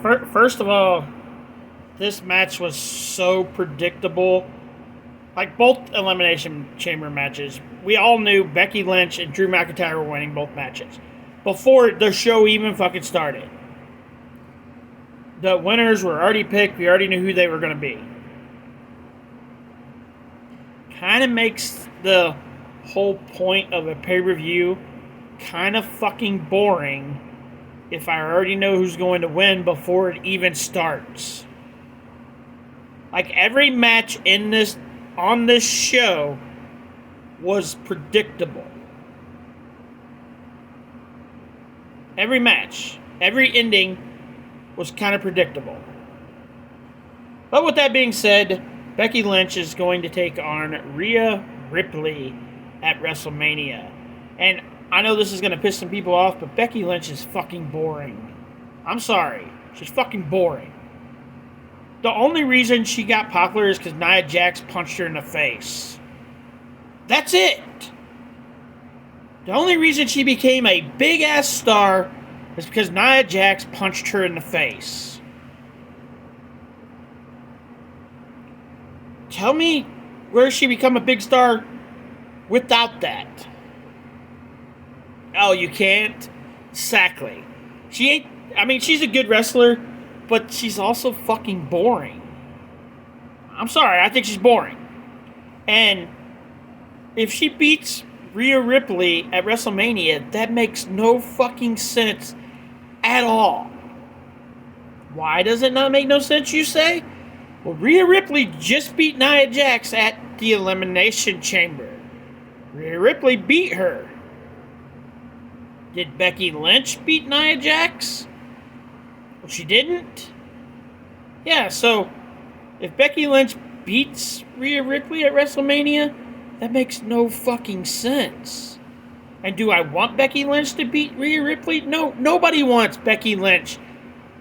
First of all, this match was so predictable. Like both Elimination Chamber matches, we all knew Becky Lynch and Drew McIntyre were winning both matches before the show even fucking started. The winners were already picked. We already knew who they were going to be. Kind of makes the whole point of a pay-per-view kind of fucking boring if I already know who's going to win before it even starts. Like every match on this show was predictable. Every match, every ending was kind of predictable. But with that being said, Becky Lynch is going to take on Rhea Ripley at WrestleMania. And I know this is going to piss some people off, but Becky Lynch is fucking boring. I'm sorry. She's fucking boring. The only reason she got popular is because Nia Jax punched her in the face. That's it. The only reason she became a big-ass star is because Nia Jax punched her in the face. Tell me where she become a big star without that. Oh, you can't? Exactly. She's a good wrestler, but she's also fucking boring. I'm sorry, I think she's boring. And if she beats Rhea Ripley at WrestleMania, that makes no fucking sense at all. Why does it not make no sense, you say? Well, Rhea Ripley just beat Nia Jax at the Elimination Chamber. Rhea Ripley beat her. Did Becky Lynch beat Nia Jax? Well, she didn't. Yeah, so if Becky Lynch beats Rhea Ripley at WrestleMania, that makes no fucking sense. And do I want Becky Lynch to beat Rhea Ripley? No, nobody wants Becky Lynch.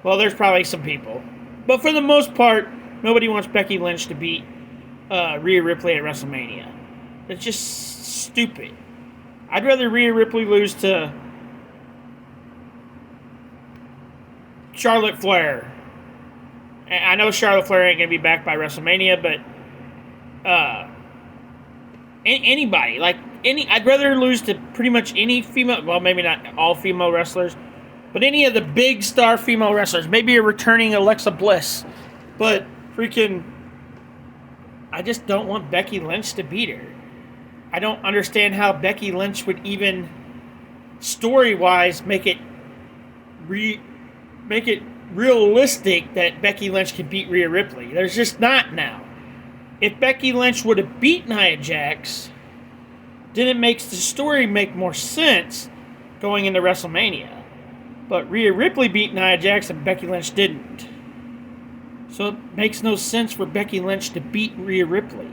Well, there's probably some people. But for the most part, nobody wants Becky Lynch to beat Rhea Ripley at WrestleMania. It's just stupid. I'd rather Rhea Ripley lose to Charlotte Flair. I know Charlotte Flair ain't going to be back by WrestleMania, but anybody. I'd rather lose to pretty much any female, well, maybe not all female wrestlers, but any of the big star female wrestlers. Maybe a returning Alexa Bliss. But freaking, I just don't want Becky Lynch to beat her. I don't understand how Becky Lynch would even, story-wise, make it realistic that Becky Lynch can beat Rhea Ripley. There's just not now. If Becky Lynch would have beat Nia Jax, then it makes the story make more sense going into WrestleMania. But Rhea Ripley beat Nia Jax and Becky Lynch didn't. So it makes no sense for Becky Lynch to beat Rhea Ripley.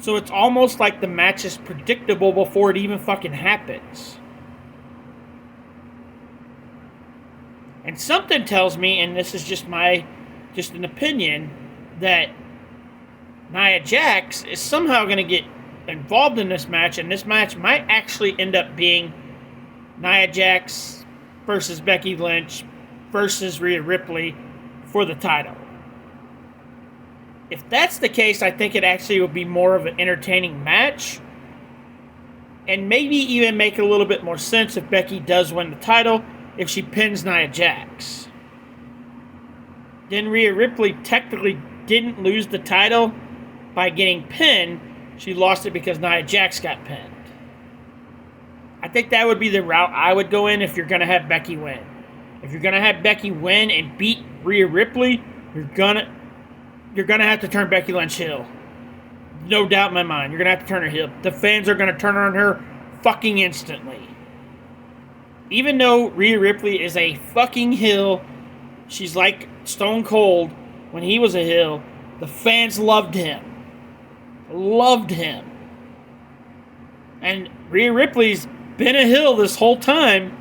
So it's almost like the match is predictable before it even fucking happens. And something tells me, and this is just an opinion, that Nia Jax is somehow going to get involved in this match, and this match might actually end up being Nia Jax versus Becky Lynch versus Rhea Ripley for the title. If that's the case, I think it actually would be more of an entertaining match, and maybe even make a little bit more sense if Becky does win the title if she pins Nia Jax. Then Rhea Ripley technically didn't lose the title by getting pinned. She lost it because Nia Jax got pinned. I think that would be the route I would go in if you're going to have Becky win. If you're going to have Becky win and beat Rhea Ripley, you're going to have to turn Becky Lynch heel. No doubt in my mind. You're going to have to turn her heel. The fans are going to turn on her fucking instantly. Even though Rhea Ripley is a fucking heel, she's like Stone Cold when he was a heel, the fans loved him. Loved him. And Rhea Ripley's been a heel this whole time,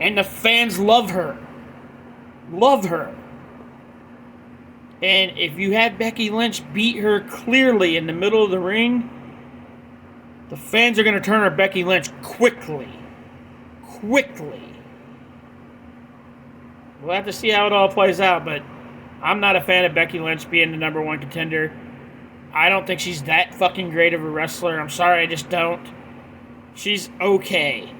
and the fans love her. Love her. And if you had Becky Lynch beat her clearly in the middle of the ring, the fans are going to turn on Becky Lynch quickly. We'll have to see how it all plays out, but I'm not a fan of Becky Lynch being the number one contender. I don't think she's that fucking great of a wrestler. I'm sorry, I just don't. She's okay.